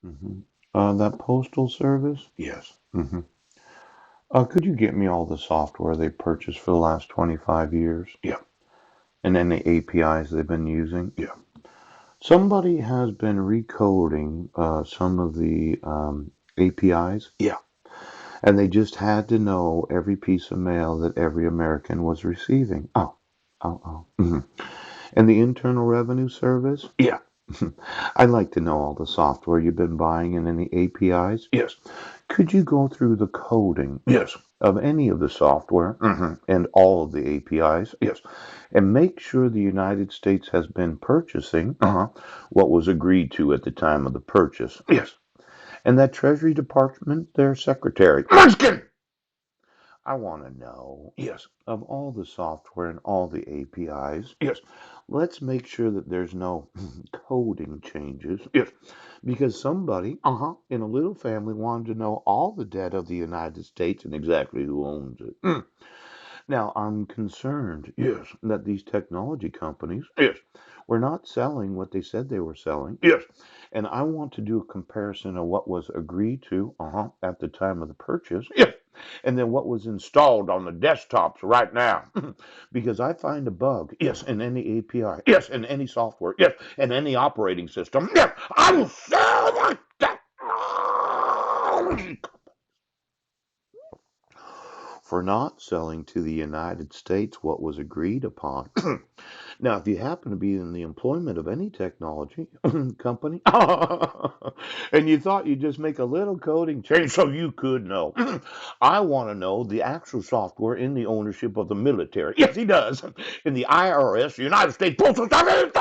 hmm That postal service? Yes. hmm could you get me all the software they purchased for the last 25 years Yeah. and any APIs they've been using? Yeah. Somebody has been recoding some of the APIs, Yeah. and they just had to know every piece of mail that every American was receiving. Oh. And the Internal Revenue Service? Yeah. I'd like to know all the software you've been buying and any APIs. Yes. Could you go through the coding Yes. of any of the software and all of the APIs Yes. and make sure the United States has been purchasing what was agreed to at the time of the purchase? Yes. And that Treasury Department, their secretary, Munchkin. I want to know Yes. of all the software and all the APIs. Yes. Let's make sure that there's no coding changes Yes. because somebody in a little family wanted to know all the debt of the United States and exactly who owns it. Mm. Now, I'm concerned Yes. that these technology companies Yes. were not selling what they said they were selling. Yes. And I want to do a comparison of what was agreed to at the time of the purchase Yes. and then what was installed on the desktops right now. Because I find a bug, yes, in any API, Yes. yes, in any software, yes, Yes. in any operating system, Yes. I will sell that technology. for not selling to the United States what was agreed upon. Now, if you happen to be in the employment of any technology company and you thought you'd just make a little coding change so you could know, I want to know the actual software in the ownership of the military. Yes, he does. In the IRS, United States Postal Service.